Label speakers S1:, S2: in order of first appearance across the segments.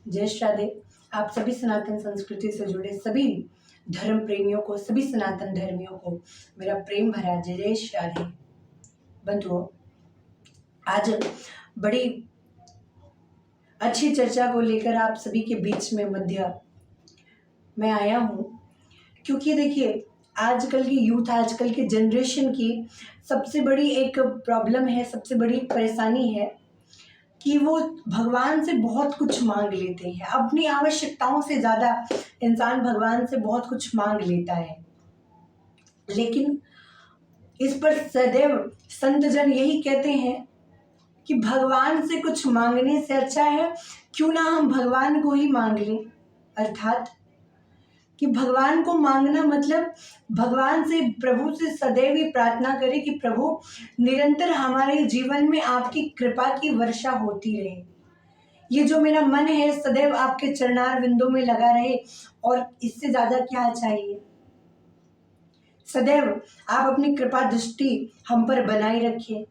S1: जय श्राद्धे। आप सभी सनातन संस्कृति से जुड़े सभी धर्म प्रेमियों को, सभी सनातन धर्मियों को मेरा प्रेम भरा जय जय श्राद्धे। बंधुओं, आज बड़ी अच्छी चर्चा को लेकर आप सभी के बीच में मध्य मैं आया हूँ, क्योंकि देखिए आजकल की यूथ, आजकल के जनरेशन की सबसे बड़ी एक प्रॉब्लम है, सबसे बड़ी परेशानी है कि वो भगवान से बहुत कुछ मांग लेते हैं। अपनी आवश्यकताओं से ज़्यादा इंसान भगवान से बहुत कुछ मांग लेता है, लेकिन इस पर सदैव संतजन यही कहते हैं कि भगवान से कुछ मांगने से अच्छा है क्यों ना हम भगवान को ही मांग लें। अर्थात कि भगवान को मांगना मतलब भगवान से, प्रभु से सदैव ही प्रार्थना करें कि प्रभु निरंतर हमारे जीवन में आपकी कृपा की वर्षा होती रहे। ये जो मेरा मन है सदैव आपके चरणार बिंदु में लगा रहे, और इससे ज्यादा क्या चाहिए। सदैव आप अपनी कृपा दृष्टि हम पर बनाए रखिए।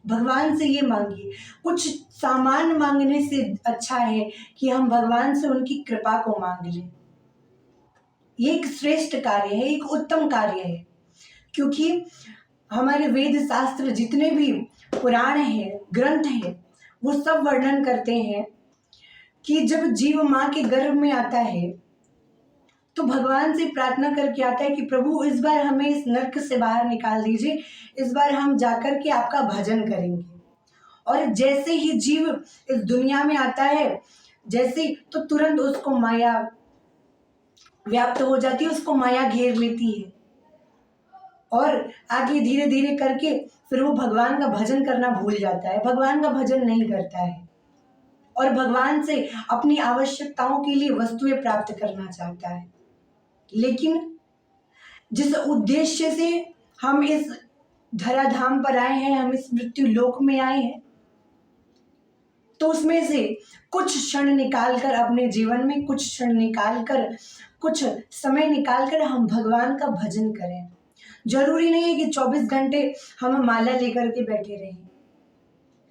S1: भगवान से ये मांगिए। कुछ सामान मांगने से अच्छा है कि हम भगवान से उनकी कृपा को मांग लें। ये एक श्रेष्ठ कार्य है, एक उत्तम कार्य है, क्योंकि हमारे वेद शास्त्र जितने भी पुराण हैं, ग्रंथ हैं, वो सब वर्णन करते हैं कि जब जीव माँ के गर्भ में आता है तो भगवान से प्रार्थना करके आता है कि प्रभु इस बार हमें इस नरक से बाहर निकाल दीजिए, इस बार हम जाकर के आपका भजन करेंगे। और जैसे ही जीव इस दुनिया में आता है, जैसे तो तुरंत उसको माया व्याप्त हो जाती है, उसको माया घेर लेती है, और आगे धीरे धीरे करके फिर वो भगवान का भजन करना भूल जाता है, भगवान का भजन नहीं करता है, और भगवान से अपनी आवश्यकताओं के लिए वस्तुएं प्राप्त करना चाहता है। लेकिन जिस उद्देश्य से हम इस धराधाम पर आए हैं, हम इस मृत्यु लोक में आए हैं, तो उसमें से कुछ क्षण निकालकर, अपने जीवन में कुछ क्षण निकालकर, कुछ समय निकालकर हम भगवान का भजन करें। जरूरी नहीं है कि 24 घंटे हम माला लेकर के बैठे रहें,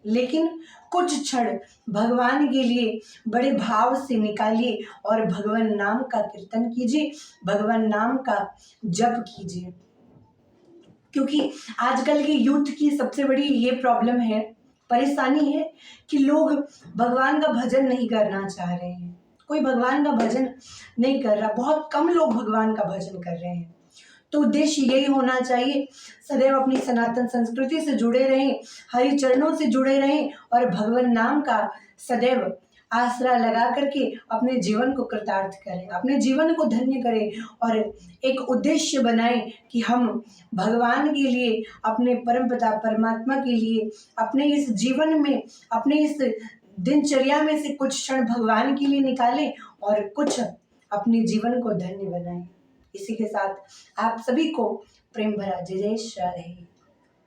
S1: लेकिन कुछ क्षण भगवान के लिए बड़े भाव से निकालिए और भगवान नाम का कीर्तन कीजिए, भगवान नाम का जप कीजिए। क्योंकि आजकल की यूथ की सबसे बड़ी ये प्रॉब्लम है, परेशानी है कि लोग भगवान का भजन नहीं करना चाह रहे हैं। कोई भगवान का भजन नहीं कर रहा, बहुत कम लोग भगवान का भजन कर रहे हैं। तो उद्देश्य यही होना चाहिए, सदैव अपनी सनातन संस्कृति से जुड़े रहें, हरि चरणों से जुड़े रहें, और भगवान नाम का सदैव आसरा लगा करके अपने जीवन को कृतार्थ करें, अपने जीवन को धन्य करें, और एक उद्देश्य बनाएं कि हम भगवान के लिए, अपने परमपिता परमात्मा के लिए, अपने इस जीवन में, अपने इस दिनचर्या में से कुछ क्षण भगवान के लिए निकालें और कुछ अपने जीवन को धन्य बनाएं। इसी के साथ आप सभी को प्रेम भरा जय जय श्राद्धे।